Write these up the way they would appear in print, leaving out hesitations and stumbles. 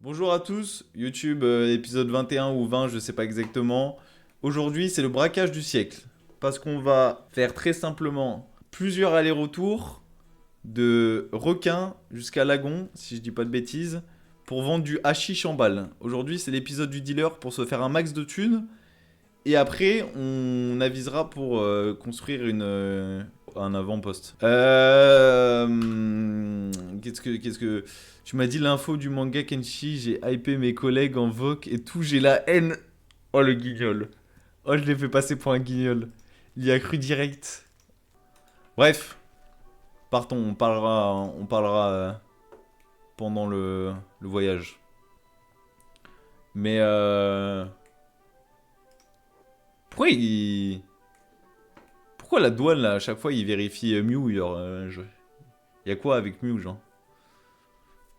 Bonjour à tous, YouTube épisode 21 ou 20, je sais pas exactement. Aujourd'hui, c'est le braquage du siècle. Parce qu'on va faire très simplement plusieurs allers-retours de requin jusqu'à Lagon, si je dis pas de bêtises, pour vendre du hashish en balle. Aujourd'hui, c'est l'épisode du dealer pour se faire un max de thunes. Et après, on avisera pour construire un avant-poste. Qu'est-ce que... Tu m'as dit l'info du manga Kenshi, j'ai hypé mes collègues en voc et tout, j'ai la haine. Oh le guignol. Oh, je l'ai fait passer pour un guignol. Il y a cru direct. Bref, partons, on parlera pendant le voyage. Mais pourquoi il... Pourquoi la douane, là, à chaque fois, il vérifie Mew, genre, y a quoi avec Mew, genre?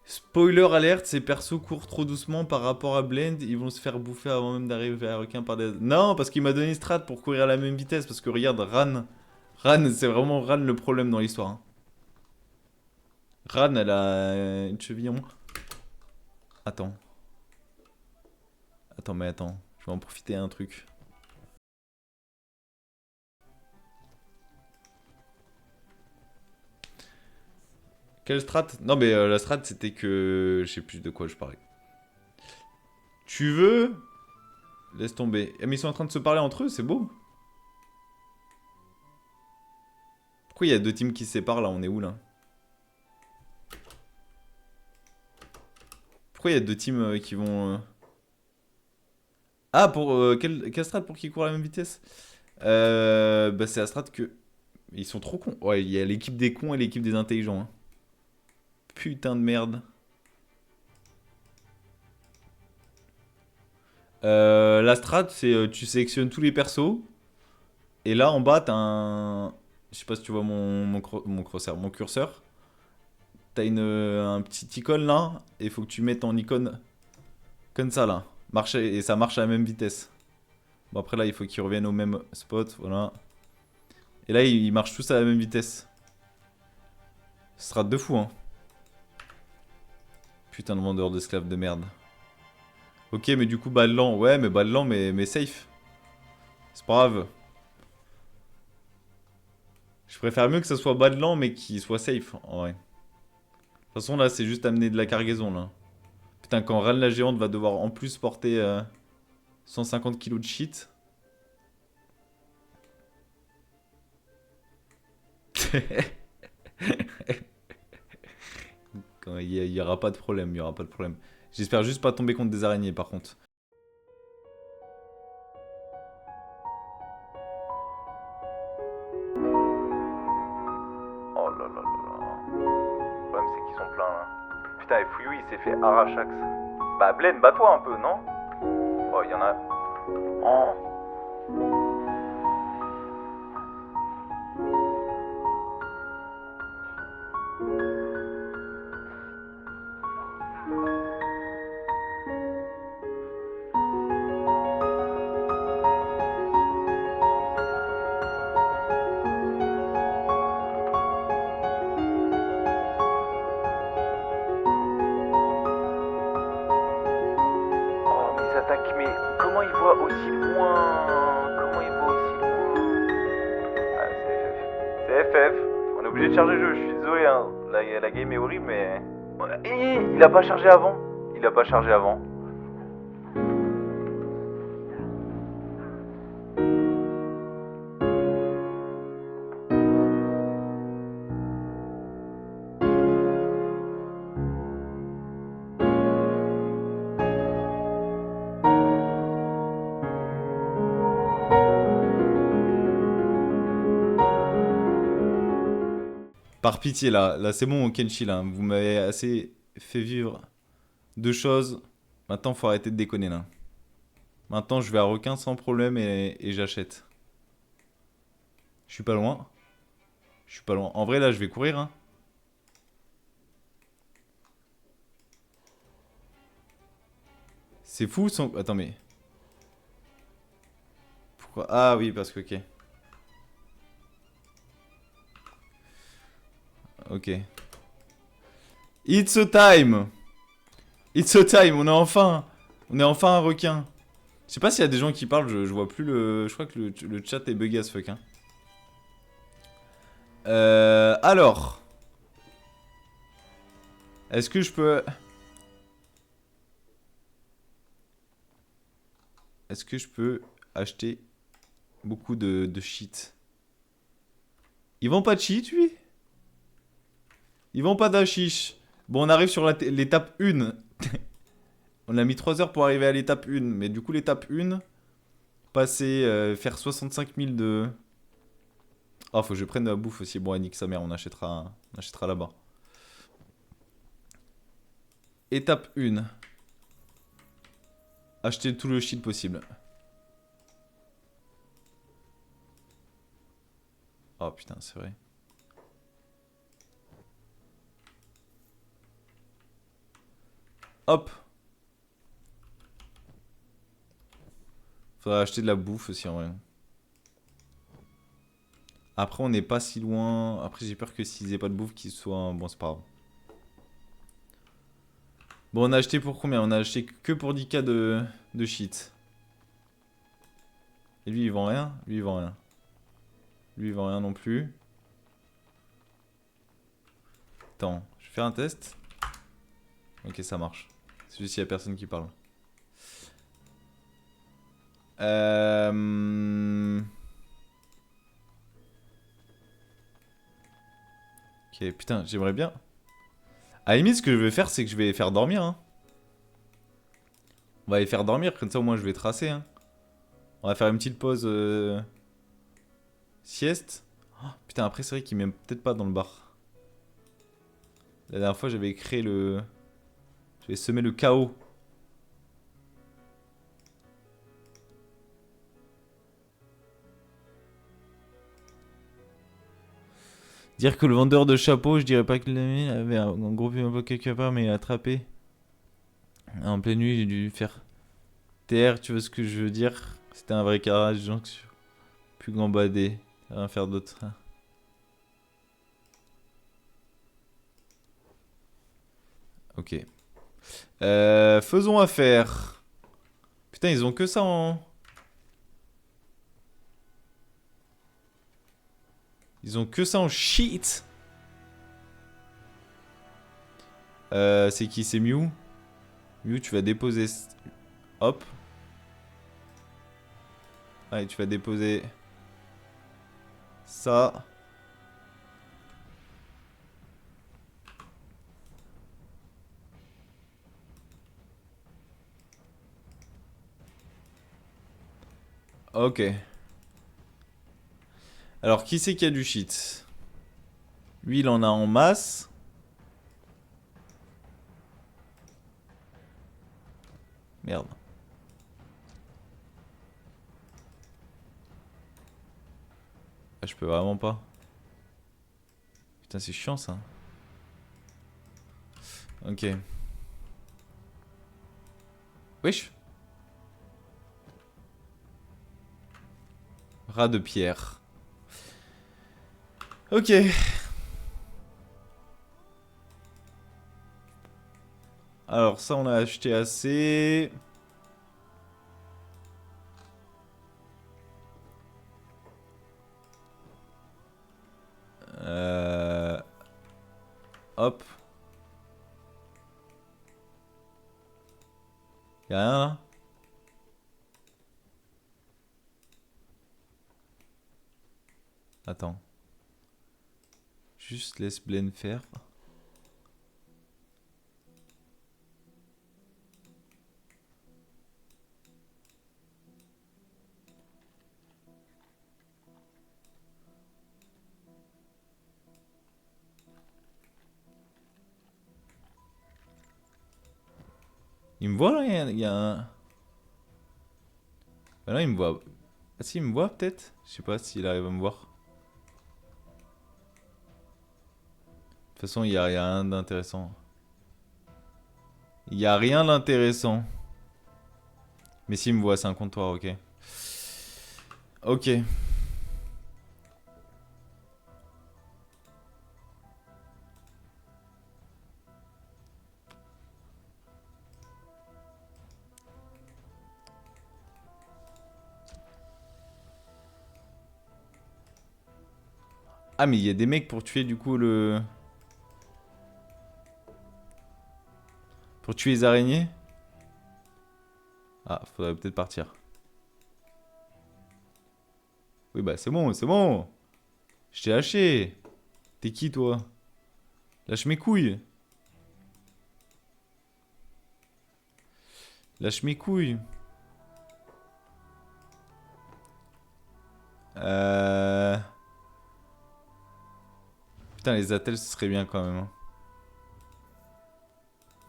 Spoiler alerte, ces persos courent trop doucement par rapport à Blend, ils vont se faire bouffer avant même d'arriver à requin par des... Non, parce qu'il m'a donné strat pour courir à la même vitesse, parce que regarde, Ran, c'est vraiment Ran le problème dans l'histoire, hein. Ran, elle a une cheville en moins. Attends. Attends, je vais en profiter à un truc. Quelle strat? Non, mais la strat, c'était que... Je sais plus de quoi je parlais. Tu veux? Laisse tomber. Eh, mais ils sont en train de se parler entre eux, c'est beau. Pourquoi il y a deux teams qui se séparent là? On est où là? Pourquoi il y a deux teams qui vont... Ah, pour quelle strat pour qu'ils courent à la même vitesse? Bah c'est la strat que... Ils sont trop cons. Ouais, il y a l'équipe des cons et l'équipe des intelligents, hein. Putain de merde. La strat, c'est tu sélectionnes tous les persos. Et là, en bas, t'as un... Je sais pas si tu vois mon curseur. T'as un petit icône là. Et il faut que tu mettes en icône comme ça là. Et ça marche à la même vitesse. Bon, après là, il faut qu'ils reviennent au même spot. Voilà. Et là, ils marchent tous à la même vitesse. Ce sera de fou, hein. Putain de vendeur d'esclaves de merde. Ok, mais du coup, balle lent. Ouais, mais balle lent, mais safe. C'est pas grave. Je préfère mieux que ça soit balle lent, mais qu'il soit safe, en vrai. De toute façon, là, c'est juste amener de la cargaison, là. Putain, quand Ran la géante va devoir en plus porter 150 kilos de shit. Il y aura pas de problème, il y aura pas de problème. J'espère juste pas tomber contre des araignées, par contre. Oh là là là là. Le problème, c'est qu'ils sont pleins, là. Putain, et Fouillou, il s'est fait arrachax. Bah, Blaine, bats-toi un peu, non? Oh, il y en a... Oh. Oh, mais ils attaquent, mais comment ils voient aussi loin? Comment ils voient aussi loin? Ah, c'est FF. C'est FF. On est obligé de charger le jeu, je suis désolé, hein. La game est horrible, mais... Il a pas chargé avant. Il a pas chargé avant. Par pitié, là c'est bon, Kenshi, là. Vous m'avez assez fait vivre deux choses. Maintenant, faut arrêter de déconner, là. Maintenant, je vais à requin sans problème et j'achète. Je suis pas loin. Je suis pas loin. En vrai, là, je vais courir, hein. C'est fou son... Attends, mais... Pourquoi? Ah oui, parce que... Ok. Ok. It's a time! It's a time, on est enfin un requin. Je sais pas s'il y a des gens qui parlent, je vois plus le... Je crois que le chat est bugué as fuck, hein. Alors... Est-ce que je peux... Est-ce que je peux acheter beaucoup de shit? Ils vendent pas de shit, lui? Ils vendent pas d'ashish. Bon, on arrive sur l'étape 1. On a mis 3 heures pour arriver à l'étape 1. Mais du coup, l'étape 1, passer, faire 65 000 de... Ah, faut que je prenne de la bouffe aussi. Bon, nique sa mère, on achètera là-bas. Étape 1. Acheter tout le shit possible. Oh putain, c'est vrai. Hop. Faudrait acheter de la bouffe aussi en vrai. Après, on n'est pas si loin. Après, j'ai peur que s'ils aient pas de bouffe, qu'ils soient... Bon, c'est pas grave. Bon, on a acheté pour combien? On a acheté que pour 10K de shit. Et lui, il vend rien? Lui, il vend rien. Lui, il vend rien non plus. Attends, je fais un test. Ok, ça marche. C'est juste qu'il y a personne qui parle. Ok, putain, j'aimerais bien. À la limite, ce que je vais faire, c'est que je vais les faire dormir, hein. On va les faire dormir, comme ça au moins je vais tracer, hein. On va faire une petite pause sieste. Oh, putain, après c'est vrai qu'il m'aime peut-être pas dans le bar. La dernière fois j'avais créé le... J'avais semé le chaos. Dire que le vendeur de chapeaux, je dirais pas qu'il avait un gros un peu quelque part, mais il a attrapé. En pleine nuit, j'ai dû faire TR, tu vois ce que je veux dire? C'était un vrai carrage, gens plus gambadé. Rien faire d'autre. Ok. Faisons affaire. Putain, ils ont que ça en... Ils ont que ça en shit. C'est qui? C'est Mew. Mew, tu vas déposer... Hop. Allez, tu vas déposer... Ça. Ok. Alors, qui c'est qui a du shit? Lui, il en a en masse. Merde. Ah, je peux vraiment pas. Putain, c'est chiant ça. Ok. Wesh. Rat de pierre. Ok. Alors ça, on a acheté assez. Hop. Y'a rien là? Attends. Juste laisse Blaine faire. Il me voit là? Il y a un... Ah là, il me voit. Ah si, il me voit peut-être? Je sais pas s'il arrive à me voir. De toute façon, il y a rien d'intéressant. Il y a rien d'intéressant. Mais s'il me voit, c'est un comptoir, ok. Ok. Ah, mais il y a des mecs pour tuer du coup le... Pour tuer les araignées. Ah, faudrait peut-être partir. Oui, bah c'est bon, c'est bon. Je t'ai lâché. T'es qui toi? Lâche mes couilles. Lâche mes couilles. Euh... Putain, les attelles, ce serait bien quand même, hein.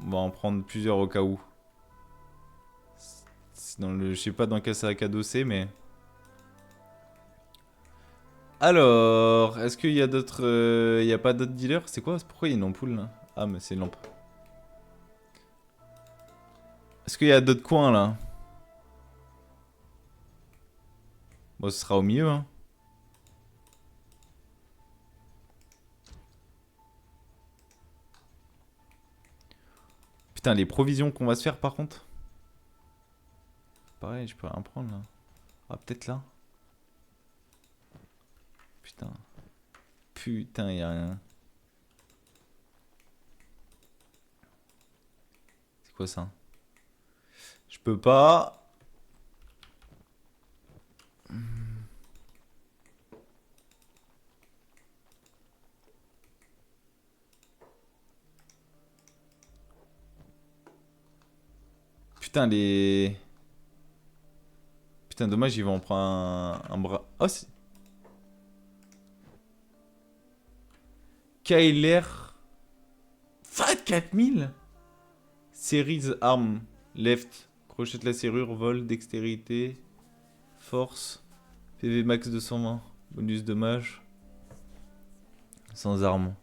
On va en prendre plusieurs au cas où. C'est dans le... Je sais pas dans quel sac à dos c'est, mais... Alors, est-ce qu'il y a d'autres... Il y a pas d'autres dealers? C'est quoi? Pourquoi il y a une ampoule là? Ah, mais c'est une lampe. Est-ce qu'il y a d'autres coins là? Bon, ce sera au milieu, hein. Putain, les provisions qu'on va se faire par contre. Pareil, je peux rien prendre là. Ah, peut-être là. Putain. Putain, y a rien. C'est quoi ça? Je peux pas. Putain, les... Putain, dommage, ils vont en prendre un bras. Oh, c'est... Kyler... Fat 4000. Series arm. Left. Crochette la serrure. Vol. Dextérité. Force. PV max 220. Bonus dommage. Sans arme.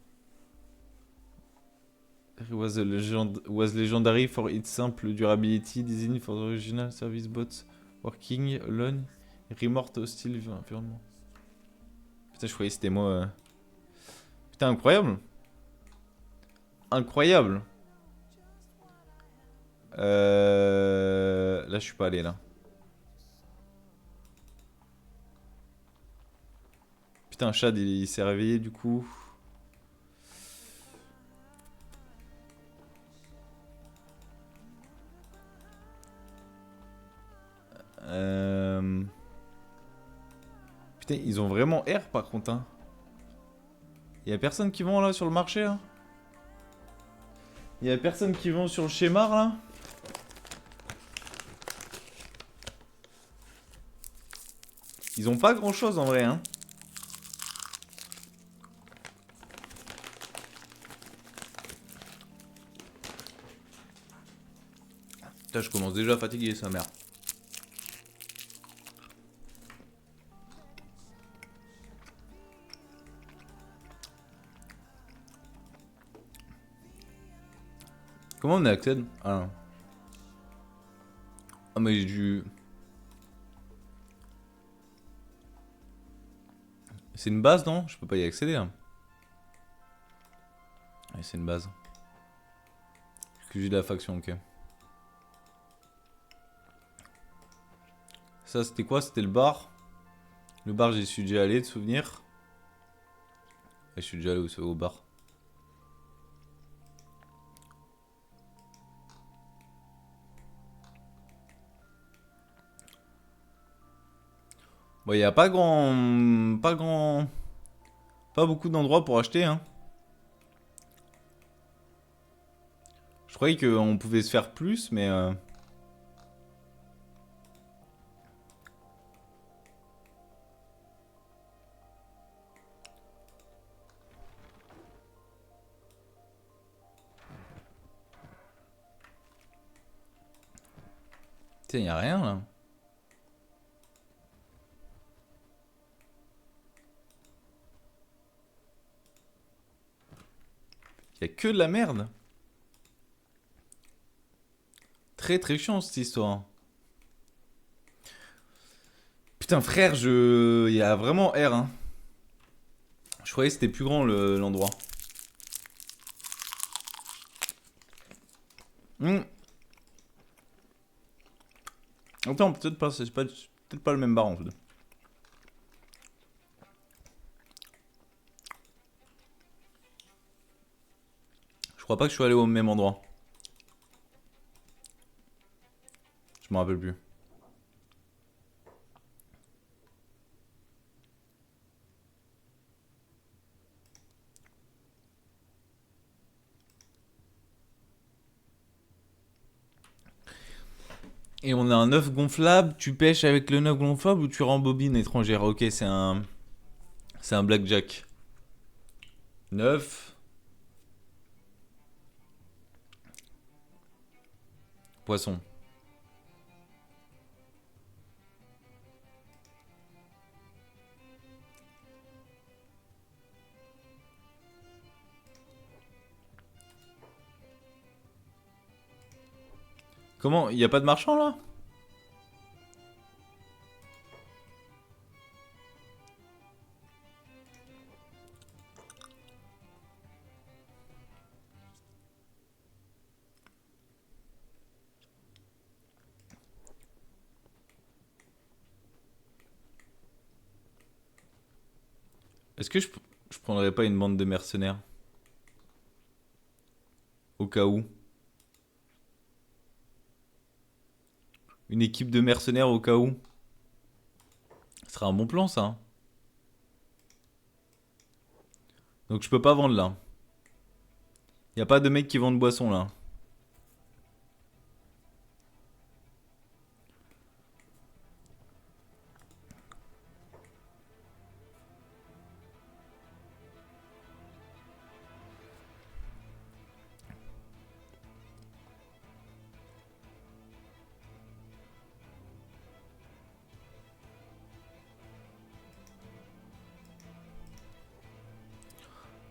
Was legendary for its simple durability. Design for the original service bots. Working alone. Remort hostile environnement. Putain, je croyais que c'était moi. Putain, incroyable. Incroyable. Là, je suis pas allé là. Putain, Chad, il s'est réveillé du coup. Putain, ils ont vraiment R par contre, hein. Y'a personne qui vend là sur le marché là. Y'a personne qui vend sur le schémar là. Ils ont pas grand chose en vrai, hein. Putain, je commence déjà à fatiguer sa mère. Comment on accède? Ah non. Ah mais j'ai dû... C'est une base non? Je peux pas y accéder là. Ouais, c'est une base. Excusez de la faction, ok. Ça c'était quoi? C'était le bar. Le bar j'y suis déjà allé de souvenir. Ouais, je suis déjà allé au bar. Bon, il y a pas grand... Pas grand... Pas beaucoup d'endroits pour acheter, hein. Je croyais qu'on pouvait se faire plus, mais... Tiens, y a rien, là. Y a que de la merde. Très très chiant, cette histoire. Putain, frère, je... Y a vraiment R, hein. Je croyais que c'était plus grand, l'endroit. Attends, peut-être pas, c'est peut-être pas le même bar, en fait. Je crois pas que je suis allé au même endroit. Je me rappelle plus. Et on a un œuf gonflable. Tu pêches avec le œuf gonflable ou tu rembobines étrangère. Ok, c'est un blackjack. 9. Poisson. Comment? Il n'y a pas de marchand là? Est-ce que je prendrais pas une bande de mercenaires? Au cas où. Une équipe de mercenaires au cas où. Ce serait un bon plan ça, hein. Donc je peux pas vendre là. Y a pas de mecs qui vendent boissons là.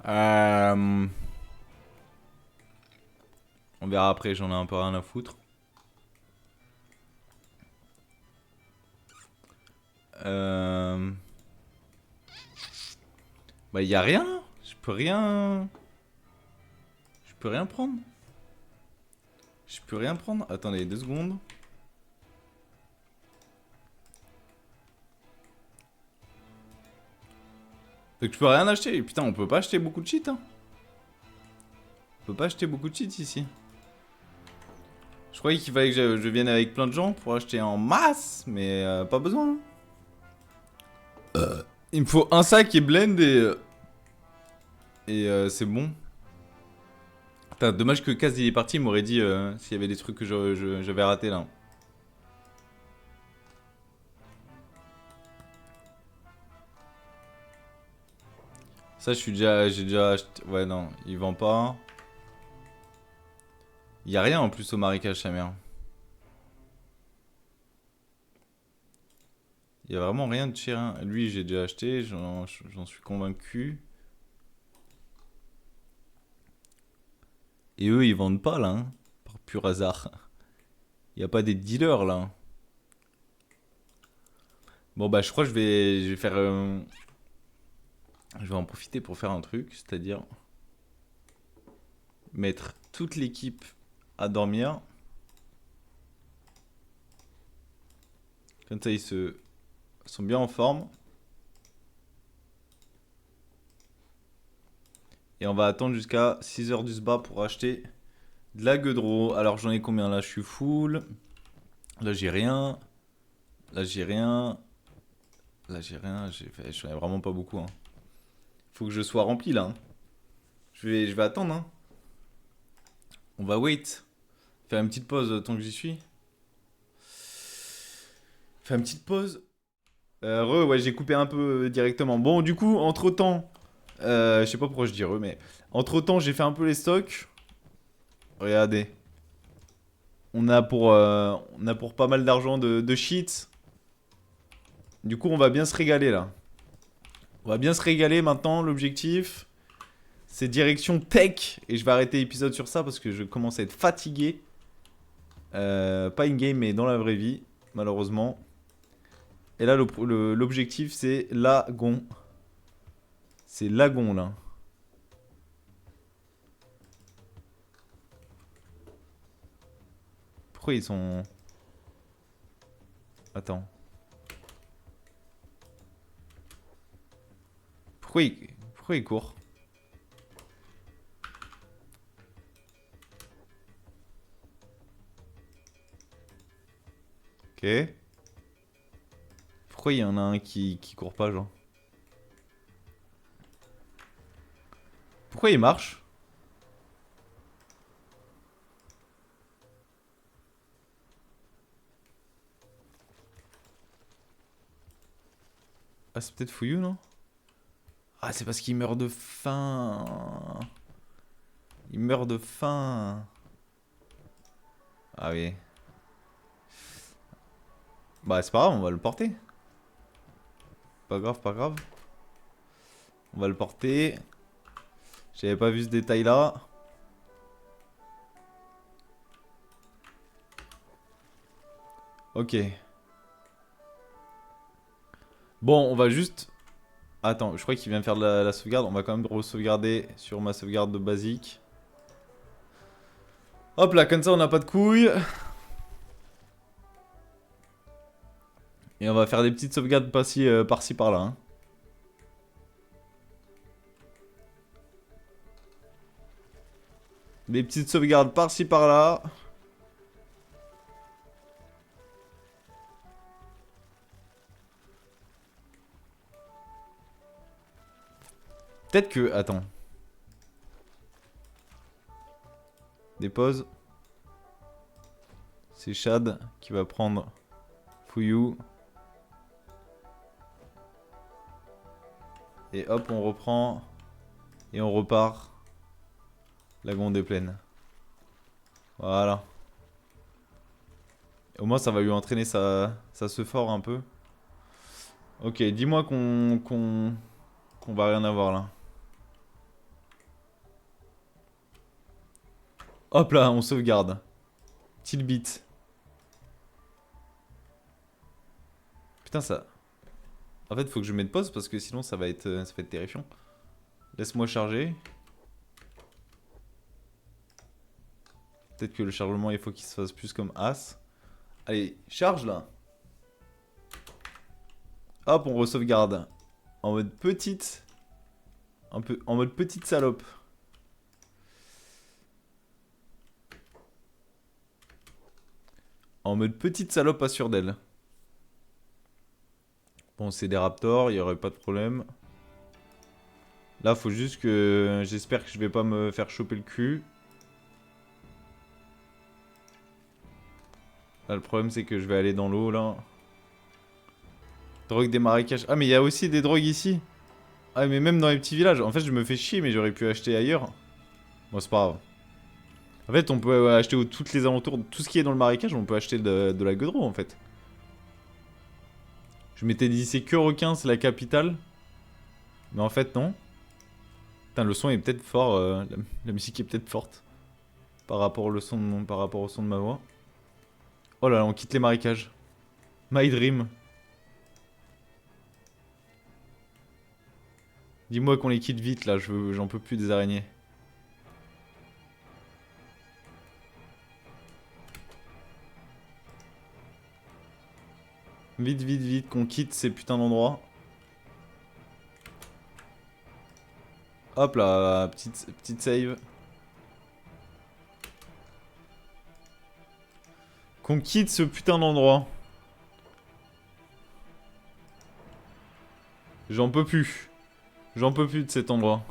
Euh, On verra après, j'en ai un peu rien à foutre. Euh... Bah y a rien là. Je peux rien. Je peux rien prendre. Je peux rien prendre. Attendez 2 secondes. Donc je peux rien acheter. Putain, on peut pas acheter beaucoup de shit, hein. On peut pas acheter beaucoup de shit ici. Je croyais qu'il fallait que je vienne avec plein de gens pour acheter en masse, mais pas besoin, hein. Il me faut un sac et blend et c'est bon. Putain, dommage que Kaz il est parti, il m'aurait dit s'il y avait des trucs que j'avais raté là. Ça, j'ai déjà acheté. Ouais, non, il vend pas. Il y a rien en plus au marécage, sa mère. Il y a vraiment rien de chez rien. Lui, j'ai déjà acheté, j'en suis convaincu. Et eux, ils vendent pas là, hein, par pur hasard. Il y a pas des dealers là. Bon bah, je crois que je vais faire. Je vais en profiter pour faire un truc, c'est-à-dire mettre toute l'équipe à dormir. Comme ça, sont bien en forme. Et on va attendre jusqu'à 6h du sba pour acheter de la gueudreau. Alors j'en ai combien là? Je suis full. Là j'ai rien. Là j'ai rien. Là j'ai rien. J'en ai vraiment pas beaucoup, hein. Faut que je sois rempli là, hein. Je vais attendre, hein. On va wait. Faire une petite pause tant que j'y suis. Faire une petite pause. Ouais, j'ai coupé un peu directement. Bon, du coup, entre temps, je sais pas pourquoi je dis mais entre temps, j'ai fait un peu les stocks. Regardez, on a pour pas mal d'argent de shit. Du coup, on va bien se régaler là. On va bien se régaler maintenant. L'objectif, c'est direction tech. Et je vais arrêter l'épisode sur ça parce que je commence à être fatigué. Pas in-game, mais dans la vraie vie, malheureusement. Et là, l'objectif, c'est Lagon. C'est Lagon, là. Pourquoi ils sont... Attends. Pourquoi ils courent? Ok. Pourquoi il y en a un qui court pas, genre? Pourquoi il marche? Ah, c'est peut-être Fouillou, non? Ah, c'est parce qu'il meurt de faim. Il meurt de faim. Ah oui. Bah, c'est pas grave, on va le porter. Pas grave, pas grave. On va le porter. J'avais pas vu ce détail-là. Ok. Bon, on va juste... Attends, je crois qu'il vient faire de la sauvegarde. On va quand même re-sauvegarder sur ma sauvegarde de basique. Hop là, comme ça on n'a pas de couilles. Et on va faire des petites sauvegardes par-ci par-là. Hein. Des petites sauvegardes par-ci par-là. Peut-être que... Attends. Des pauses. C'est Chad qui va prendre Fouillou. Et hop, on reprend. Et on repart. La gonde est pleine. Voilà. Au moins, ça va lui entraîner sa se fort un peu. Ok, dis-moi qu'on va rien avoir là. Hop là, on sauvegarde. Tilbit. Putain, ça... En fait, faut que je mette pause parce que sinon ça va être terrifiant. Laisse-moi charger. Peut-être que le chargement, il faut qu'il se fasse plus comme As. Allez, charge là. Hop, on re-sauvegarde. En mode petite. Un peu, en mode petite salope. En mode petite salope assure d'elle. Bon, c'est des raptors, il n'y aurait pas de problème. Là, faut juste que... J'espère que je vais pas me faire choper le cul. Là, le problème, c'est que je vais aller dans l'eau, là. Drogue des marécages. Ah, mais il y a aussi des drogues ici. Ah, mais même dans les petits villages. En fait, je me fais chier, mais j'aurais pu acheter ailleurs. Bon, c'est pas grave. En fait, on peut acheter toutes les alentours, tout ce qui est dans le marécage, on peut acheter de la gueudreau, en fait. Je m'étais dit, c'est que requin, c'est la capitale. Mais en fait, non. Putain, le son est peut-être fort, la musique est peut-être forte. Par rapport, par rapport au son de ma voix. Oh là là, on quitte les marécages. My dream. Dis-moi qu'on les quitte vite, là, j'en peux plus des araignées. Vite, vite, vite, qu'on quitte ces putains d'endroits. Hop là, petite save. Qu'on quitte ce putain d'endroit. J'en peux plus. J'en peux plus de cet endroit.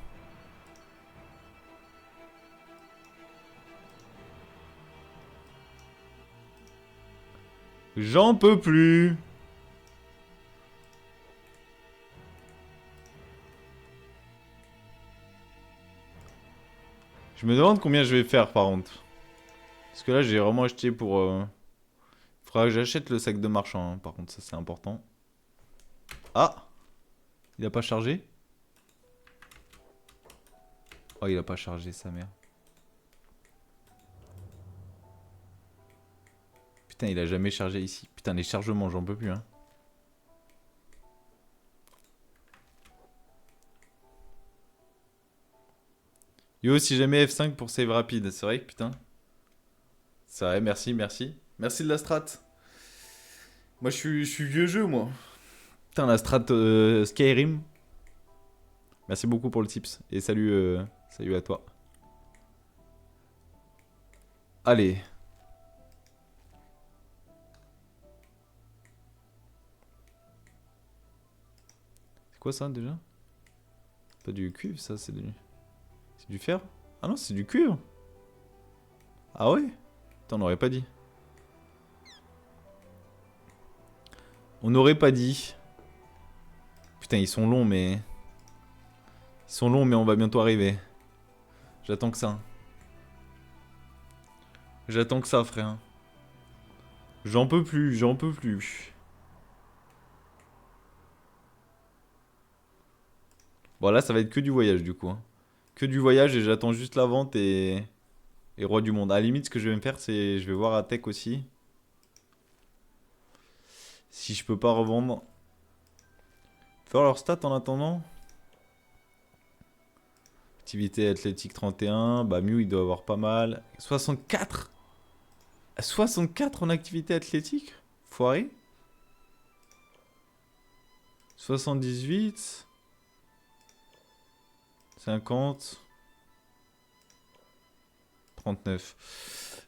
J'en peux plus. Je me demande combien je vais faire par contre. Parce que là j'ai vraiment acheté pour... Faudra que j'achète le sac de marchand, hein. Par contre ça c'est important. Ah, il a pas chargé? Oh, il a pas chargé sa mère. Putain, il a jamais chargé ici. Putain, les chargements, j'en peux plus, hein. Yo, si jamais F5 pour save rapide, c'est vrai que putain. C'est vrai, merci, merci. Merci de la strat. Moi, je suis vieux jeu, moi. Putain, la strat Skyrim. Merci beaucoup pour le tips. Et salut à toi. Allez. quoi ça déjà? Pas du cuivre ça, c'est du... C'est du fer? Ah non, c'est du cuivre. Ah ouais? Putain, on n'aurait pas dit. On n'aurait pas dit. Putain, ils sont longs, mais... Ils sont longs, mais on va bientôt arriver. J'attends que ça. J'attends que ça, frère. J'en peux plus, j'en peux plus. Bon, là, ça va être que du voyage, du coup. Hein. Que du voyage, et j'attends juste la vente et roi du monde. À la limite, ce que je vais me faire, c'est... Je vais voir à Tech aussi. Si je peux pas revendre. Faire leur stats en attendant. Activité athlétique 31. Bah, Mew, il doit avoir pas mal. 64 64 en activité athlétique? Foiré. 78. 50. 39.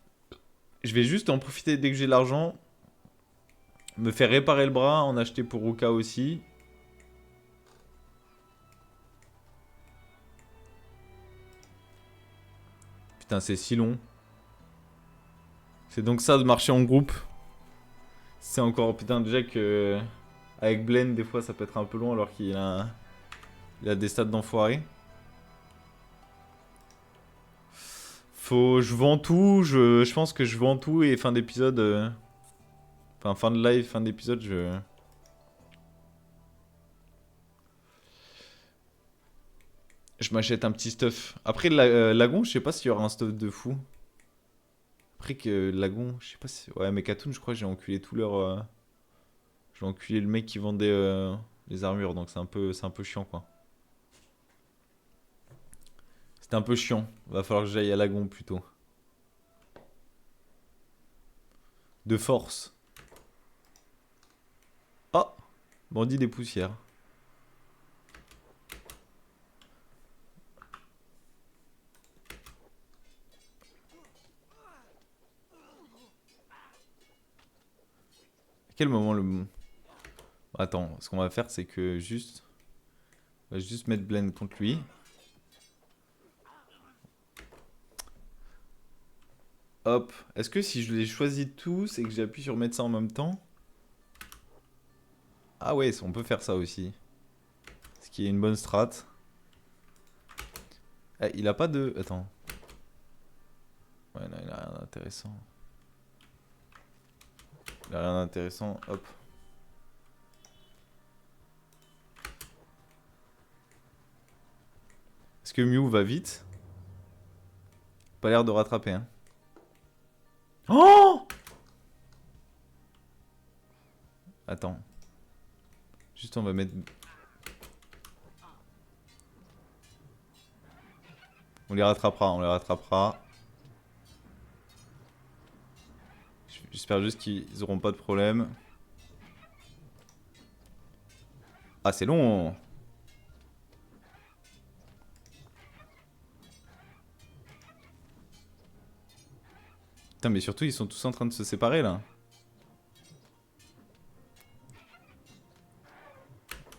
Je vais juste en profiter dès que j'ai l'argent. Me faire réparer le bras. En acheter pour Ruka aussi. Putain, c'est si long. C'est donc ça de marcher en groupe. C'est encore, putain, déjà que... Avec Blaine, des fois, ça peut être un peu long alors qu'il a... Il a des stats d'enfoiré. Je vends tout, je pense que je vends tout et fin d'épisode... Enfin, fin de live, fin d'épisode, Je m'achète un petit stuff. Après, Lagon, je sais pas s'il y aura un stuff de fou. Après que Lagon, je sais pas si... Ouais, mais Katoon, je crois que j'ai enculé tout leur... J'ai enculé le mec qui vendait les armures, donc c'est un peu chiant, quoi. C'était un peu chiant. Va falloir que j'aille à Lagon, plutôt. De force. Oh! Bandit des poussières. À quel moment le... Attends, ce qu'on va faire, c'est que juste... On va juste mettre Blend contre lui. Hop. Est-ce que si je les choisis tous et que j'appuie sur mettre ça en même temps... Ah ouais, on peut faire ça aussi. Ce qui est une bonne strat. Ah, il a pas de... Attends. Ouais, non, il a rien d'intéressant. Il a rien d'intéressant. Hop. Est-ce que Mew va vite? Pas l'air de rattraper, hein. Oh! Attends. Juste, on va mettre... On les rattrapera, on les rattrapera. J'espère juste qu'ils auront pas de problème. Ah, c'est long! Putain, mais surtout, ils sont tous en train de se séparer, là.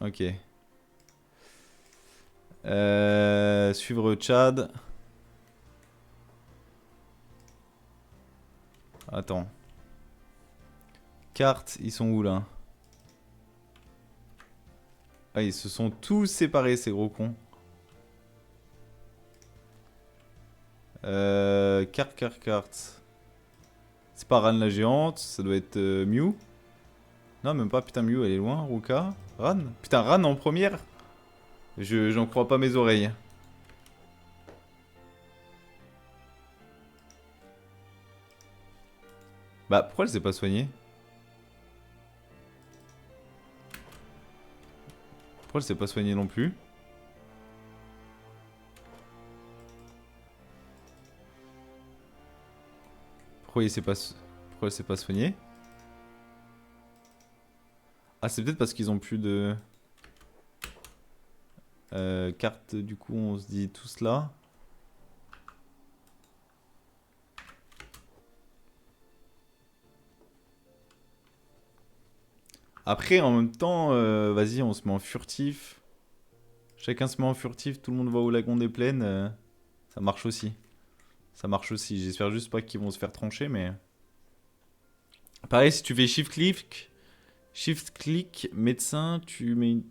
Ok. Suivre Chad. Attends. Carte, ils sont où, là? Ah, ils se sont tous séparés, ces gros cons. Carte. C'est pas Ran la géante, ça doit être Mew. Non, même pas, putain, Mew, elle est loin, Ruka. Ran. Putain, Ran en première. J'en crois pas mes oreilles. Bah, pourquoi elle s'est pas soignée? Pourquoi elle s'est pas soignée non plus? Pourquoi elle s'est pas soignée? Ah, c'est peut-être parce qu'ils ont plus de... cartes, du coup, on se dit tous là. Après, en même temps, vas-y, on se met en furtif. Chacun se met en furtif, tout le monde va où la gonde est pleine. Ça marche aussi. Ça marche aussi. J'espère juste pas qu'ils vont se faire trancher, mais... Pareil, si tu fais shift click, médecin, tu mets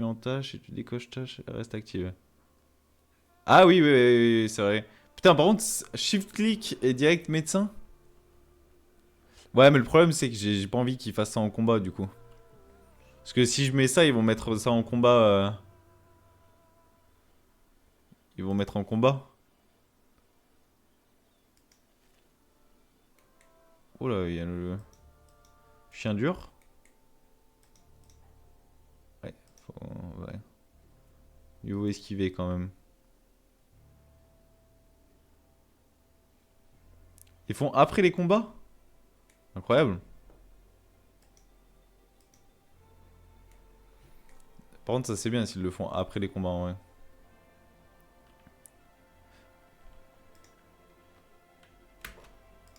en tâche et tu décoches tâche, elle reste active. Ah oui, oui, oui, oui, oui, c'est vrai. Putain, par contre, shift click et direct médecin. Ouais, mais le problème, c'est que j'ai pas envie qu'ils fassent ça en combat, du coup. Parce que si je mets ça, ils vont mettre ça en combat. Ils vont mettre en combat. Oh là, il y a le chien dur. Ouais, ouais. Il faut esquiver quand même. Ils font après les combats? Incroyable. Par contre, ça c'est bien s'ils le font après les combats en vrai.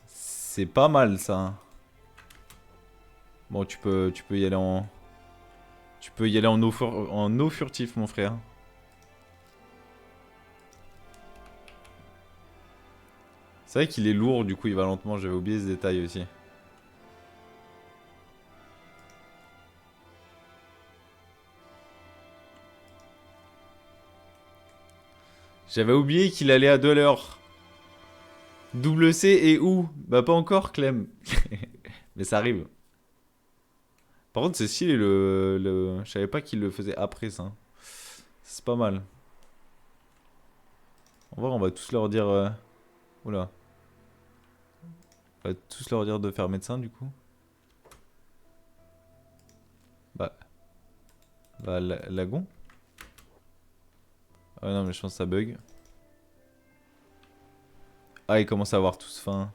C'est pas mal ça. Bon, tu peux y aller en... Tu peux y aller en eau furtif, mon frère. C'est vrai qu'il est lourd, du coup il va lentement, j'avais oublié ce détail aussi. J'avais oublié qu'il allait à 2 l'heure. Double C et où? Bah pas encore, Clem. Mais ça arrive. Par contre, c'est stylé Je savais pas qu'il le faisait après ça. C'est pas mal. En vrai, on va tous leur dire... Oula. On va tous leur dire de faire médecin, du coup. Bah... Bah, lagon. Ah non, mais je pense que ça bug. Ah, ils commencent à avoir tous faim.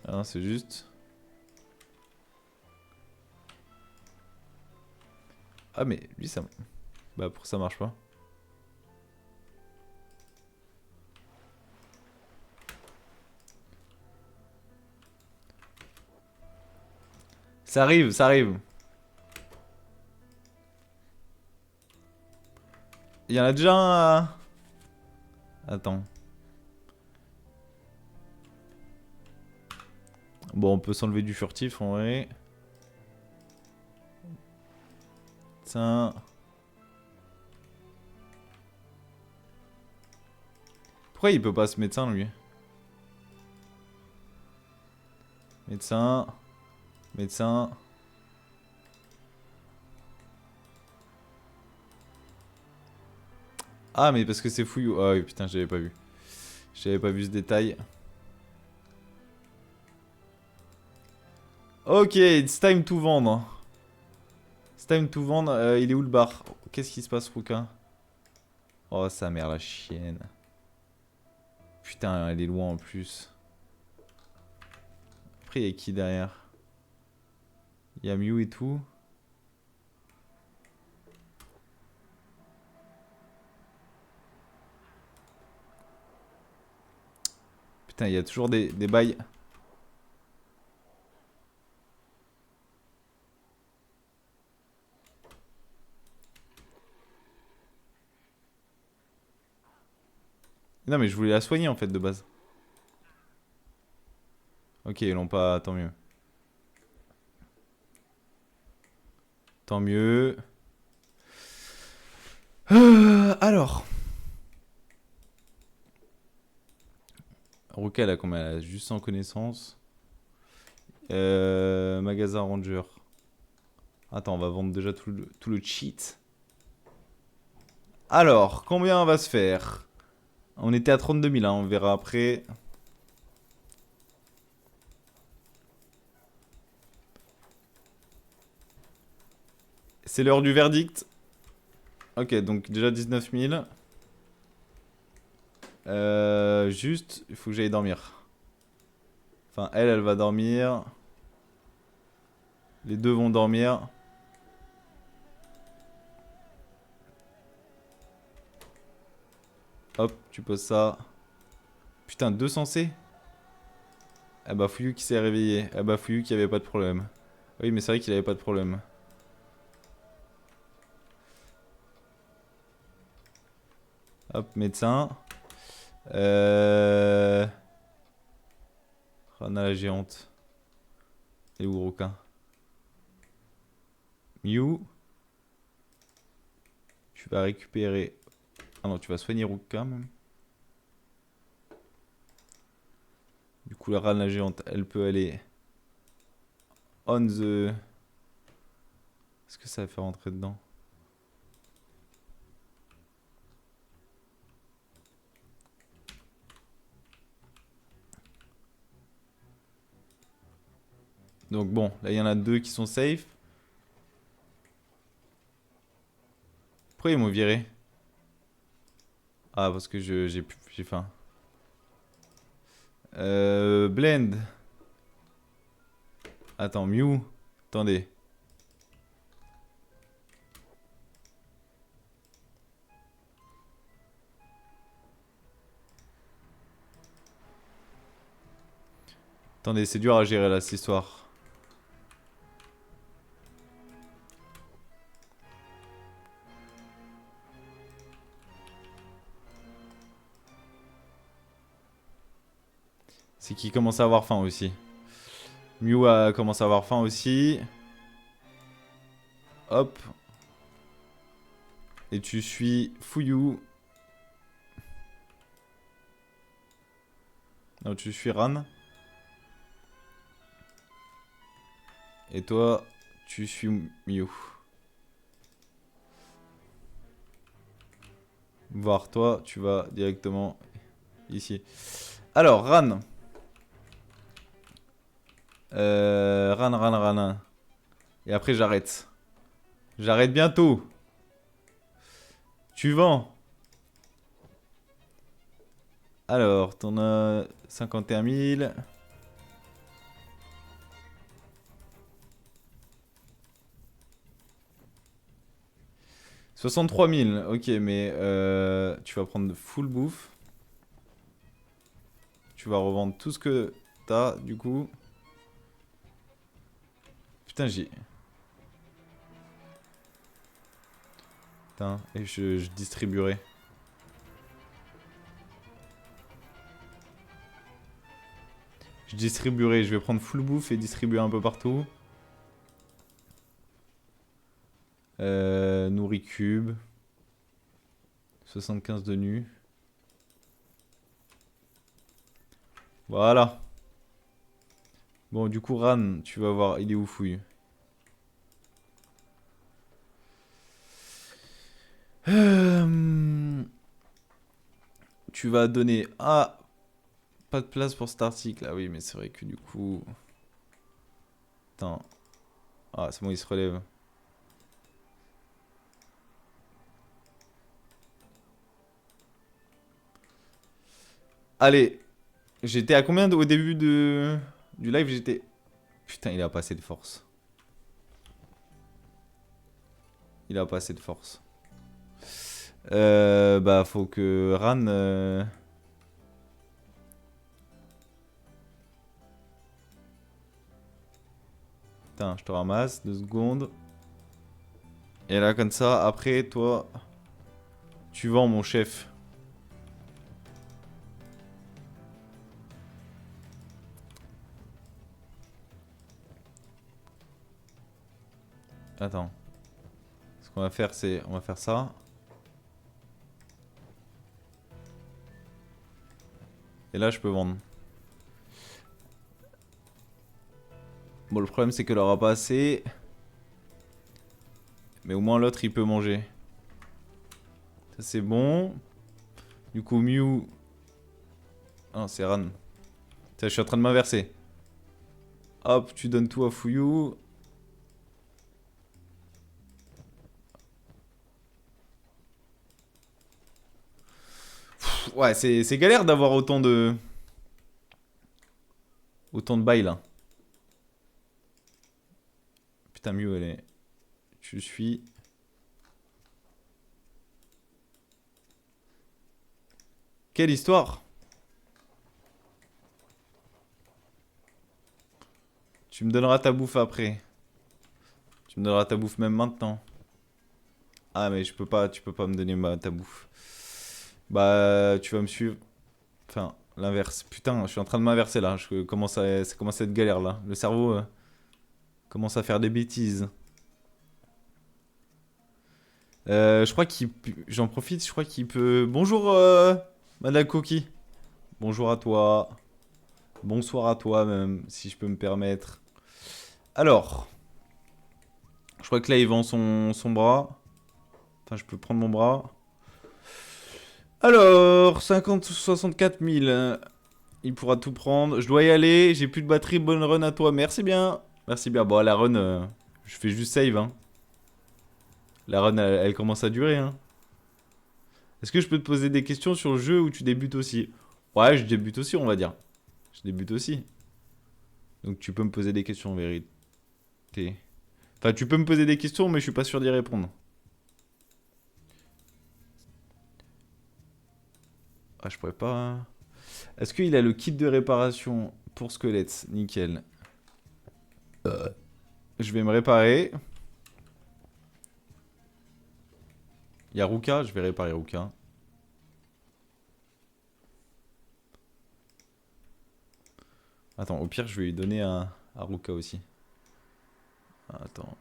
Ah non, c'est juste... Ah, mais lui, ça... Bah, pour ça marche pas. Ça arrive, ça arrive. Il y en a déjà un... Attends. Bon, on peut s'enlever du furtif, en vrai. Tiens... Pourquoi il peut pas se médecin, lui? Médecin... Médecin... Ah, mais parce que c'est fouillou. Ah oui, putain, j'avais pas vu. J'avais pas vu ce détail. Ok, it's time to vendre. It's time to vendre. Il est où le bar? Qu'est-ce qui se passe, Ruka? Oh, sa mère, la chienne. Putain, elle est loin en plus. Après, il y a qui derrière? Il y a Mew et tout. Putain, il y a toujours des bails. Non, mais je voulais la soigner en fait de base. Ok, ils l'ont pas. Tant mieux. Tant mieux. Alors. Ruka, elle a combien? Elle a juste 100 connaissances. Magasin Ranger. Attends, on va vendre déjà tout le cheat. Alors, combien on va se faire? On était à 32 000, hein, on verra après. C'est l'heure du verdict. Ok, donc déjà 19 000. Juste, il faut que j'aille dormir. Enfin, elle va dormir. Les deux vont dormir. Hop, tu poses ça. Putain, 200 C. Ah bah Fouillou qui s'est réveillé. Ah bah Fouillou qui avait pas de problème. Oui, mais c'est vrai qu'il avait pas de problème. Hop, médecin. Euh... Rana la géante. Et Uruka. Mew. Tu vas récupérer... Ah non, tu vas soigner Uruka même. Du coup, la Rana géante, elle peut aller... On the... Est-ce que ça va faire rentrer dedans? Donc bon, là il y en a deux qui sont safe. Pourquoi ils m'ont viré? Ah, parce que j'ai faim. Blend. Attends, Mew. Attendez. Attendez, c'est dur à gérer là, cette histoire. C'est qu'il commence à avoir faim aussi. Mew a commencé à avoir faim aussi. Hop. Et tu suis Fuyu. Non, tu suis Ran. Et toi, tu suis Mew. Voir toi, tu vas directement ici. Alors, Ran. Ran. Et après, j'arrête. J'arrête bientôt. Tu vends. Alors, t'en as 51 000. « 63 000, ok, mais tu vas prendre full bouffe. Tu vas revendre tout ce que t'as, du coup. Putain, j'ai... Putain, et je distribuerai. Je distribuerai, je vais prendre full bouffe et distribuer un peu partout. Nourri cube. 75 de nu. Voilà. Bon, du coup, Ran, tu vas voir, il est où fouille? Tu vas donner... Ah, pas de place pour cet article. Ah oui, mais c'est vrai que du coup... Attends. Ah, c'est bon, il se relève. Allez. J'étais à combien au début du live? J'étais... Putain, il a pas assez de force. Il a pas assez de force. Bah, faut que Ran... Putain, je te ramasse, 2 secondes. Et là, comme ça, après, toi... Tu vends, mon chef. Attends. Ce qu'on va faire, c'est... On va faire ça. Et là, je peux vendre. Bon, le problème, c'est qu'elle aura pas assez. Mais au moins, l'autre, il peut manger. Ça, c'est bon. Du coup, Mew... Ah, c'est Ran. Tiens, je suis en train de m'inverser. Hop, tu donnes tout à Fuyu. Pff, ouais, c'est galère d'avoir autant de... Autant de bails, là. Putain, Mew, elle est... Tu suis... Quelle histoire! Tu me donneras ta bouffe après. me donneras ta bouffe même maintenant. Ah, mais je peux pas, tu peux pas me donner ta bouffe. Bah, tu vas me suivre. Enfin, l'inverse. Putain, je suis en train de m'inverser là. Ça commence à être galère là. Le cerveau commence à faire des bêtises. Je crois qu'il... J'en profite, je crois qu'il peut... Bonjour, Madame Coquille. Bonjour à toi. Bonsoir à toi même, si je peux me permettre. Alors... Je crois que là, il vend son bras. Enfin, je peux prendre mon bras. Alors, 50 ou 64 000. Il pourra tout prendre. Je dois y aller. J'ai plus de batterie. Bonne run à toi. Merci bien. Merci bien. Bon, la run, je fais juste save. Hein. La run, elle commence à durer. Hein. Est-ce que je peux te poser des questions sur le jeu où tu débutes aussi? Ouais, je débute aussi, on va dire. Je débute aussi. Donc tu peux me poser des questions en vérité. Enfin, tu peux me poser des questions, mais je suis pas sûr d'y répondre. Ah, je pourrais pas... Hein. Est-ce qu'il a le kit de réparation pour squelettes? Nickel. Je vais me réparer. Il y a Ruka, je vais réparer Ruka. Attends, au pire, je vais lui donner à Ruka aussi. Attends.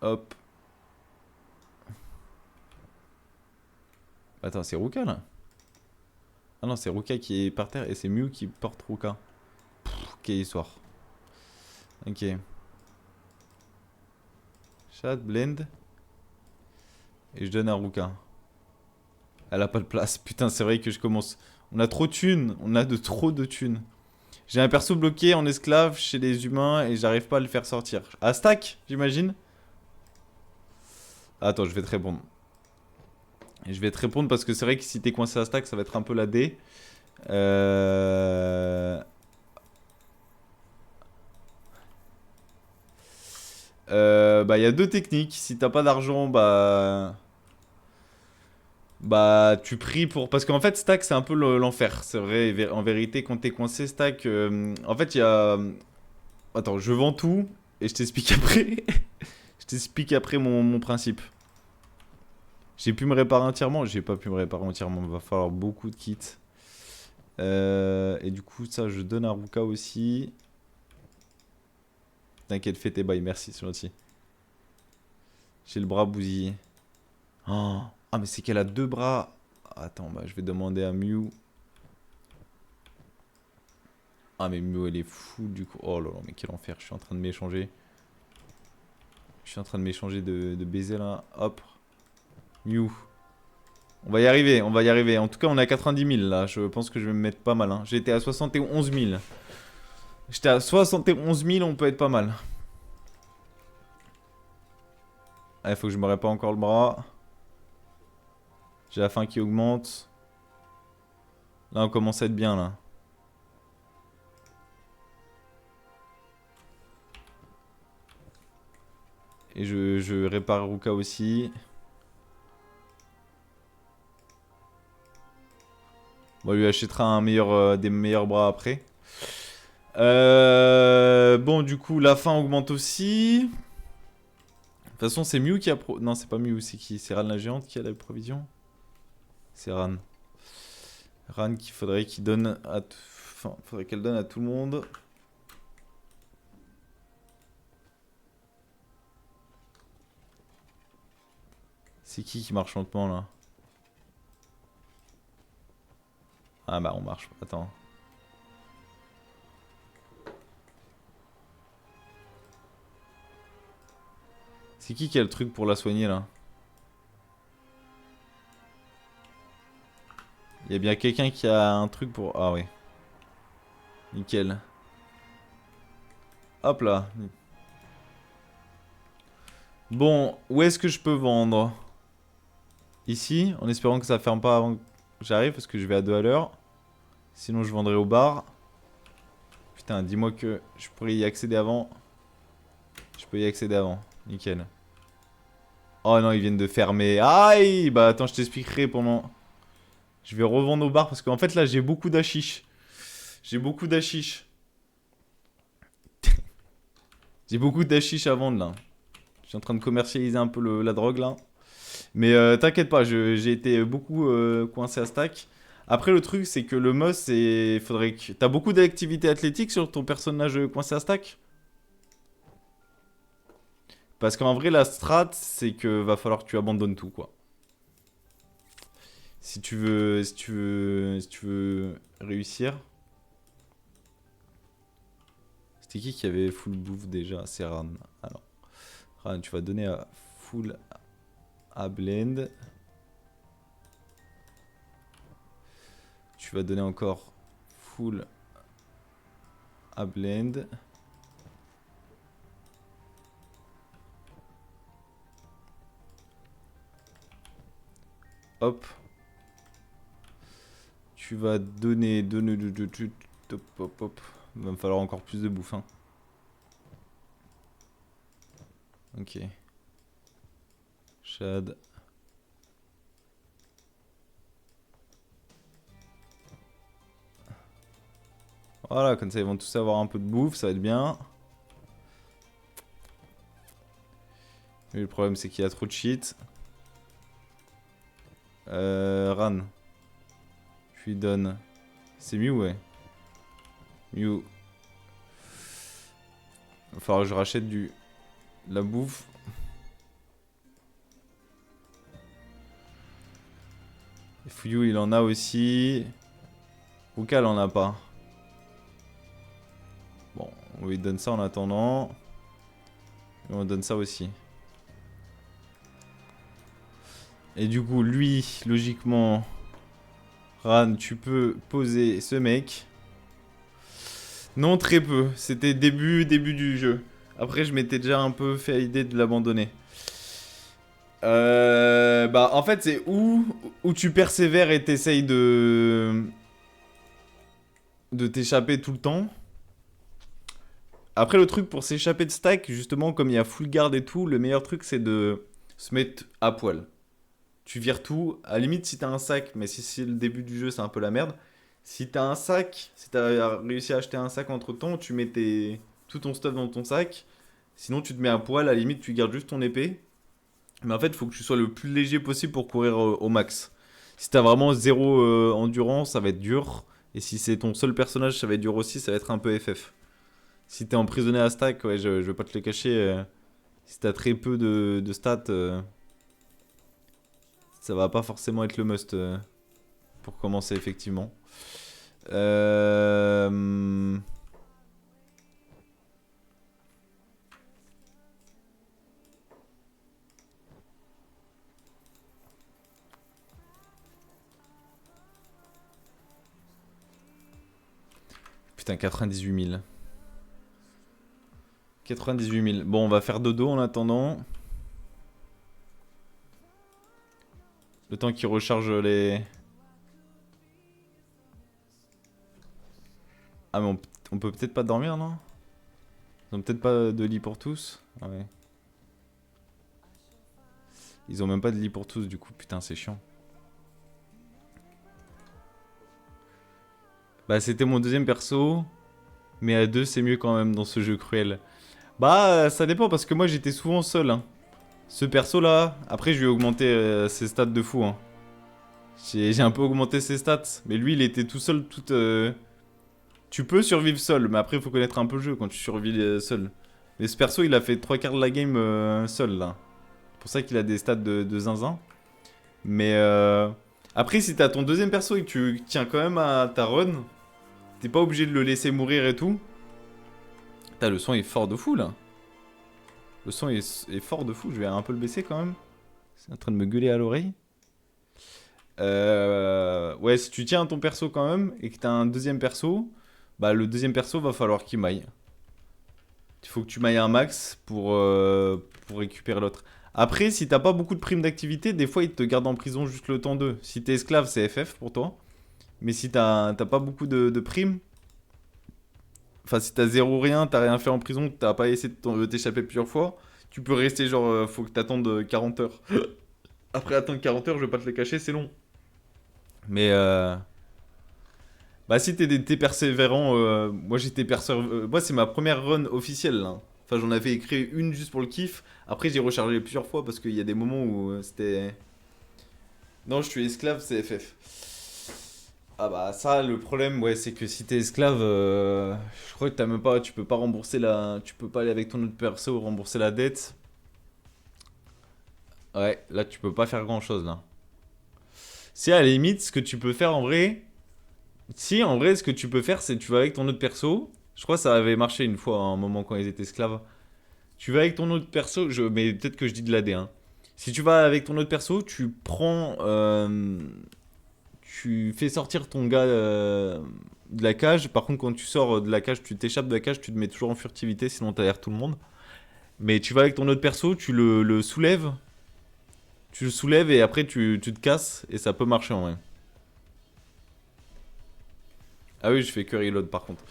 Hop. Attends, c'est Ruka là? Ah non, c'est Ruka qui est par terre et c'est Mew qui porte Ruka. Pff, quelle histoire. Ok. Chat, blend. Et je donne à Ruka. Elle a pas de place. Putain, c'est vrai que je commence... On a trop de thunes. On a trop de thunes. J'ai un perso bloqué en esclave chez les humains et j'arrive pas à le faire sortir. À stack, j'imagine? Attends, je vais te répondre. Et je vais te répondre parce que c'est vrai que si t'es coincé à stack, ça va être un peu la D. Bah, il y a deux techniques. Si t'as pas d'argent, bah, tu pries pour... Parce qu'en fait, stack, c'est un peu l'enfer. C'est vrai, en vérité, quand t'es coincé, stack... En fait, il y a... Attends, je vends tout et je t'explique après. Je t'explique après mon principe. J'ai pu me réparer entièrement. J'ai pas pu me réparer entièrement. Il va falloir beaucoup de kits. Et du coup, ça, je donne à Ruka aussi. T'inquiète, fais tes bails. Merci, c'est gentil. J'ai le bras bousillé. Oh. Ah, mais c'est qu'elle a deux bras. Attends, bah, je vais demander à Mew. Ah, mais Mew, elle est fou du coup. Oh là là, mais quel enfer. Je suis en train de m'échanger. Je suis en train de m'échanger de baiser là. Hop. Mew. On va y arriver, on va y arriver. En tout cas, on est à 90 000 là. Je pense que je vais me mettre pas mal. Hein. J'étais à 71 000. J'étais à 71 000, on peut être pas mal. Ah, il faut que je me répare encore le bras. J'ai la faim qui augmente. Là, on commence à être bien là. Et je répare Ruka aussi. Bon, on lui achètera un meilleur, des meilleurs bras après. Bon, du coup, la faim augmente aussi. De toute façon, c'est Mew qui a... Non, c'est pas Mew, c'est qui? C'est Ran la géante qui a la provision? C'est Ran. Ran qu'il faudrait qu'il donne à... Enfin, faudrait qu'elle donne à tout le monde. C'est qui marche lentement, là? Ah bah, on marche. Attends. C'est qui a le truc pour la soigner, là? Il y a bien quelqu'un qui a un truc pour... Ah ouais. Nickel. Hop là. Bon, où est-ce que je peux vendre? Ici, en espérant que ça ferme pas avant que j'arrive, parce que je vais à 2 à l'heure. Sinon, je vendrai au bar. Putain, dis-moi que je pourrais y accéder avant. Je peux y accéder avant. Nickel. Oh non, ils viennent de fermer. Aïe! Bah attends, je t'expliquerai pendant... Je vais revendre au bar, parce qu'en fait, là, j'ai beaucoup d'ashish. J'ai beaucoup d'ashish. J'ai beaucoup d'ashish à vendre, là. suis en train de commercialiser un peu la drogue là. Mais t'inquiète pas, j'ai été beaucoup coincé à stack. Après, le truc, c'est que le must, c'est. Faudrait que. T'as beaucoup d'activités athlétiques sur ton personnage coincé à stack? Parce qu'en vrai, la strat, c'est que va falloir que tu abandonnes tout, quoi. Si tu veux réussir. C'était qui avait full bouffe déjà? C'est Ran. Alors, Ran, tu vas donner à full à blend. Tu vas donner encore full à blend. Hop. Tu vas donner. Hop, hop, hop. Il va me falloir encore plus de bouffe. Hein. Ok. Shad. Voilà, comme ça ils vont tous avoir un peu de bouffe, ça va être bien. Mais le problème c'est qu'il y a trop de shit. Ran. Je lui donne. C'est Mew, ouais. Mew. Il va falloir que je rachète de la bouffe. Et Fuyu il en a aussi. Ukal en a pas. Bon, on lui donne ça en attendant. Et on donne ça aussi. Et du coup, lui, logiquement, Ran, tu peux poser ce mec. Non, très peu. C'était début du jeu. Après, je m'étais déjà un peu fait à l'idée de l'abandonner. Bah, en fait, c'est où tu persévères et t'essayes de t'échapper tout le temps. Après, le truc pour s'échapper de stack, justement, comme il y a full guard et tout, le meilleur truc, c'est de se mettre à poil. Tu vires tout. À la limite, si t'as un sac, mais si c'est le début du jeu, c'est un peu la merde. Si t'as un sac, si t'as réussi à acheter un sac entre temps, tu mets tout ton stuff dans ton sac. Sinon, tu te mets à poil. À la limite, tu gardes juste ton épée. Mais en fait, il faut que tu sois le plus léger possible pour courir au max. Si t'as vraiment zéro endurance, ça va être dur. Et si c'est ton seul personnage, ça va être dur aussi. Ça va être un peu FF. Si t'es emprisonné à stack, ouais, je vais pas te le cacher. Si t'as très peu de stats, ça va pas forcément être le must pour commencer, effectivement. Euh... Putain, 98 000. 98 000. Bon, on va faire dodo en attendant. Le temps qu'il recharge les... Ah, mais on peut peut-être pas dormir, non? Ils ont peut-être pas de lit pour tous? Ouais. Ils ont même pas de lit pour tous, du coup, putain, c'est chiant. Bah, c'était mon deuxième perso. Mais à deux, c'est mieux quand même dans ce jeu cruel. Bah, ça dépend parce que moi, j'étais souvent seul. Hein. Ce perso-là, après, je lui ai augmenté ses stats de fou. Hein. J'ai un peu augmenté ses stats. Mais lui, il était tout seul, tout... Tu peux survivre seul, mais après, il faut connaître un peu le jeu quand tu survis seul. Mais ce perso, il a fait 3 quarts de la game seul, là. C'est pour ça qu'il a des stats de zinzin. Mais après, si t'as ton deuxième perso et que tu tiens quand même à ta run, t'es pas obligé de le laisser mourir et tout. Putain, le son est fort de fou, là. Le son est fort de fou, je vais un peu le baisser quand même. C'est en train de me gueuler à l'oreille. Ouais, si tu tiens à ton perso quand même et que t'as un deuxième perso, bah le deuxième perso va falloir qu'il maille. Il faut que tu mailles un max pour récupérer l'autre. Après, si t'as pas beaucoup de primes d'activité, des fois ils te gardent en prison juste le temps d'eux. Si t'es esclave, c'est FF pour toi. Mais si t'as pas beaucoup de primes, enfin si t'as zéro rien, t'as rien fait en prison, t'as pas essayé de t'échapper plusieurs fois, tu peux rester genre, faut que t'attendes 40 heures. Après attendre 40 heures, je vais pas te le cacher, c'est long. Mais bah si t'es persévérant, moi j'étais persévérant, moi c'est ma première run officielle là. Enfin, j'en avais créé une juste pour le kiff. Après, j'ai rechargé plusieurs fois parce qu'il y a des moments où c'était. Non, je suis esclave CFF. Ah bah ça, le problème, ouais, c'est que si t'es esclave, je crois que t'as même pas, tu peux pas rembourser tu peux pas aller avec ton autre perso rembourser la dette. Ouais, là tu peux pas faire grand chose là. Si à la limite, ce que tu peux faire en vrai, si en vrai, ce que tu peux faire, c'est tu vas avec ton autre perso. Je crois que ça avait marché une fois à un moment quand ils étaient esclaves. Tu vas avec ton autre perso, mais peut-être que je dis de la D, hein. Si tu vas avec ton autre perso, tu prends, tu fais sortir ton gars de la cage. Par contre, quand tu sors de la cage, tu t'échappes de la cage, tu te mets toujours en furtivité, sinon t'aères tout le monde. Mais tu vas avec ton autre perso, tu le soulèves. Tu le soulèves et après tu te casses et ça peut marcher en vrai. Ah oui, je fais que reload par contre.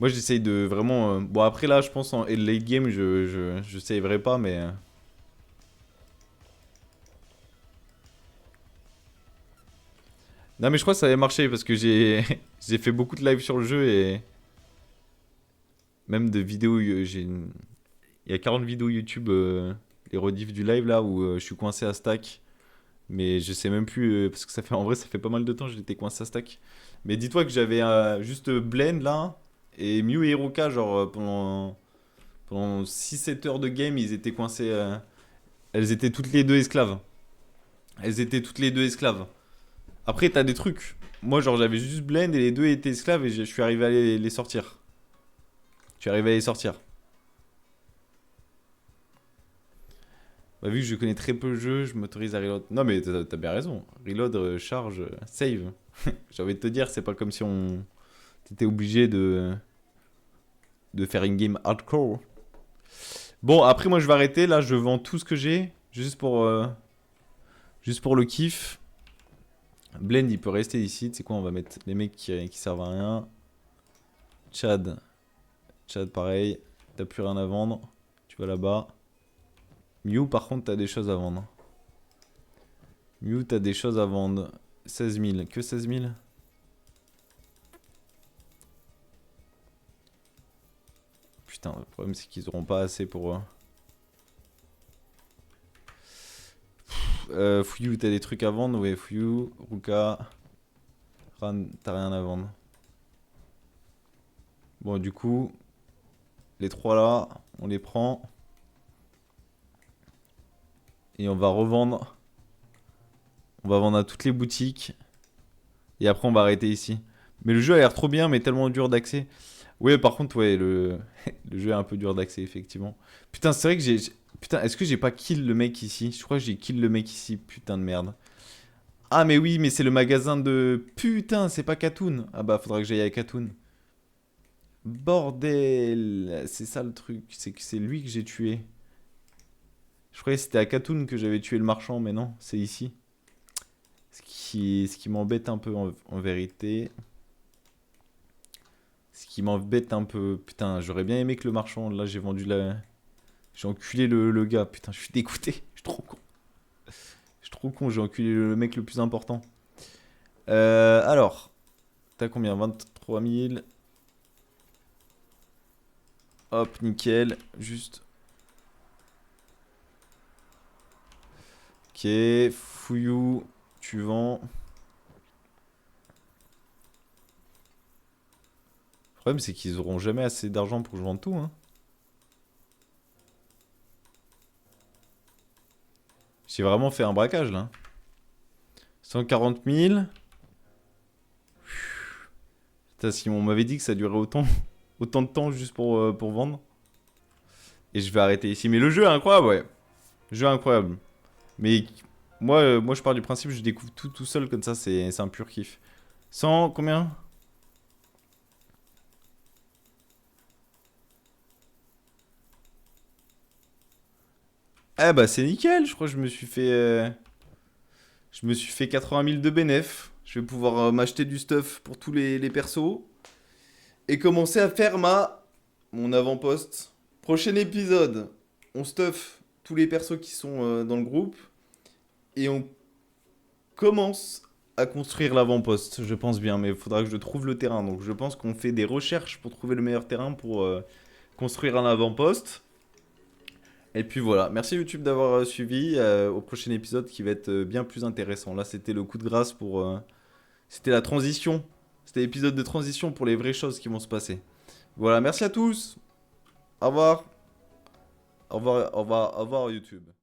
Moi j'essaye de vraiment. Bon, après là, je pense en late game, je saverai pas, mais. Non, mais je crois que ça avait marché parce que j'ai j'ai fait beaucoup de live sur le jeu et. Même de vidéos. Il y a 40 vidéos YouTube, les rediffs du live là où je suis coincé à stack. Mais je sais même plus, parce que ça fait en vrai ça fait pas mal de temps que j'étais coincé à stack. Mais dis-toi que j'avais juste Blend là, et Mew et Hiruka, genre pendant 6-7 heures de game, ils étaient coincés. Elles étaient toutes les deux esclaves. Elles étaient toutes les deux esclaves. Après, t'as des trucs. Moi, genre, j'avais juste Blend et les deux étaient esclaves et je suis arrivé à les sortir. Je suis arrivé à les sortir. Bah, vu que je connais très peu le jeu, je m'autorise à reload. Non, mais t'as bien raison. Reload, charge, save. J'ai envie de te dire, c'est pas comme si on. T'étais obligé de faire une game hardcore. Bon, après, moi, je vais arrêter. Là, je vends tout ce que j'ai. Juste pour le kiff. Blend, il peut rester ici. Tu sais quoi, on va mettre les mecs qui servent à rien. Chad. Chad, pareil. T'as plus rien à vendre. Tu vas là-bas. Mew, par contre, t'as des choses à vendre. Mew, t'as des choses à vendre. 16 000. Que 16 000? Putain, le problème, c'est qu'ils auront pas assez pour... Fuyou, t'as des trucs à vendre? Ouais, Fuyou, Ruka. Ran, t'as rien à vendre. Bon, du coup, les trois là, on les prend. Et on va revendre. On va vendre à toutes les boutiques. Et après, on va arrêter ici. Mais le jeu a l'air trop bien, mais tellement dur d'accès. Ouais, par contre, ouais, le jeu est un peu dur d'accès, effectivement. Putain, c'est vrai que j'ai... Putain, est-ce que j'ai pas kill le mec ici? Je crois que j'ai kill le mec ici, putain de merde. Ah, mais oui, mais c'est le magasin de... Putain, c'est pas Katoon. Ah bah, faudra que j'aille à Katoon. Bordel. C'est ça le truc, c'est que c'est lui que j'ai tué. Je croyais que c'était à Katoon que j'avais tué le marchand, mais non, c'est ici. Ce qui m'embête un peu en vérité. Ce qui m'embête un peu... Putain, j'aurais bien aimé que le marchand... Là, j'ai vendu la... J'ai enculé le gars. Putain, je suis dégoûté. Je suis trop con. Je suis trop con, j'ai enculé le mec le plus important. Alors... T'as combien? 23 000. Hop, nickel. Juste... Ok, Fuyou, tu vends. Le problème, c'est qu'ils auront jamais assez d'argent pour que je vende tout, hein. J'ai vraiment fait un braquage, là. 140 000. Putain, si on m'avait dit que ça durait autant de temps juste pour vendre. Et je vais arrêter ici. Mais le jeu est incroyable, ouais. Le jeu est incroyable. Mais moi je pars du principe que je découvre tout seul comme ça, c'est un pur kiff. 100, combien? Eh bah c'est nickel, je crois que je me suis fait 80 000 de bénéf. Je vais pouvoir m'acheter du stuff pour tous les persos. Et commencer à faire mon avant-poste. Prochain épisode, on stuff tous les persos qui sont dans le groupe. Et on commence à construire l'avant-poste, je pense bien, mais il faudra que je trouve le terrain. Donc je pense qu'on fait des recherches pour trouver le meilleur terrain pour construire un avant-poste. Et puis voilà, merci YouTube d'avoir suivi. Au prochain épisode qui va être bien plus intéressant. Là, c'était le coup de grâce pour. C'était la transition. C'était l'épisode de transition pour les vraies choses qui vont se passer. Voilà, merci à tous. Au revoir. Au revoir, au revoir, au revoir YouTube.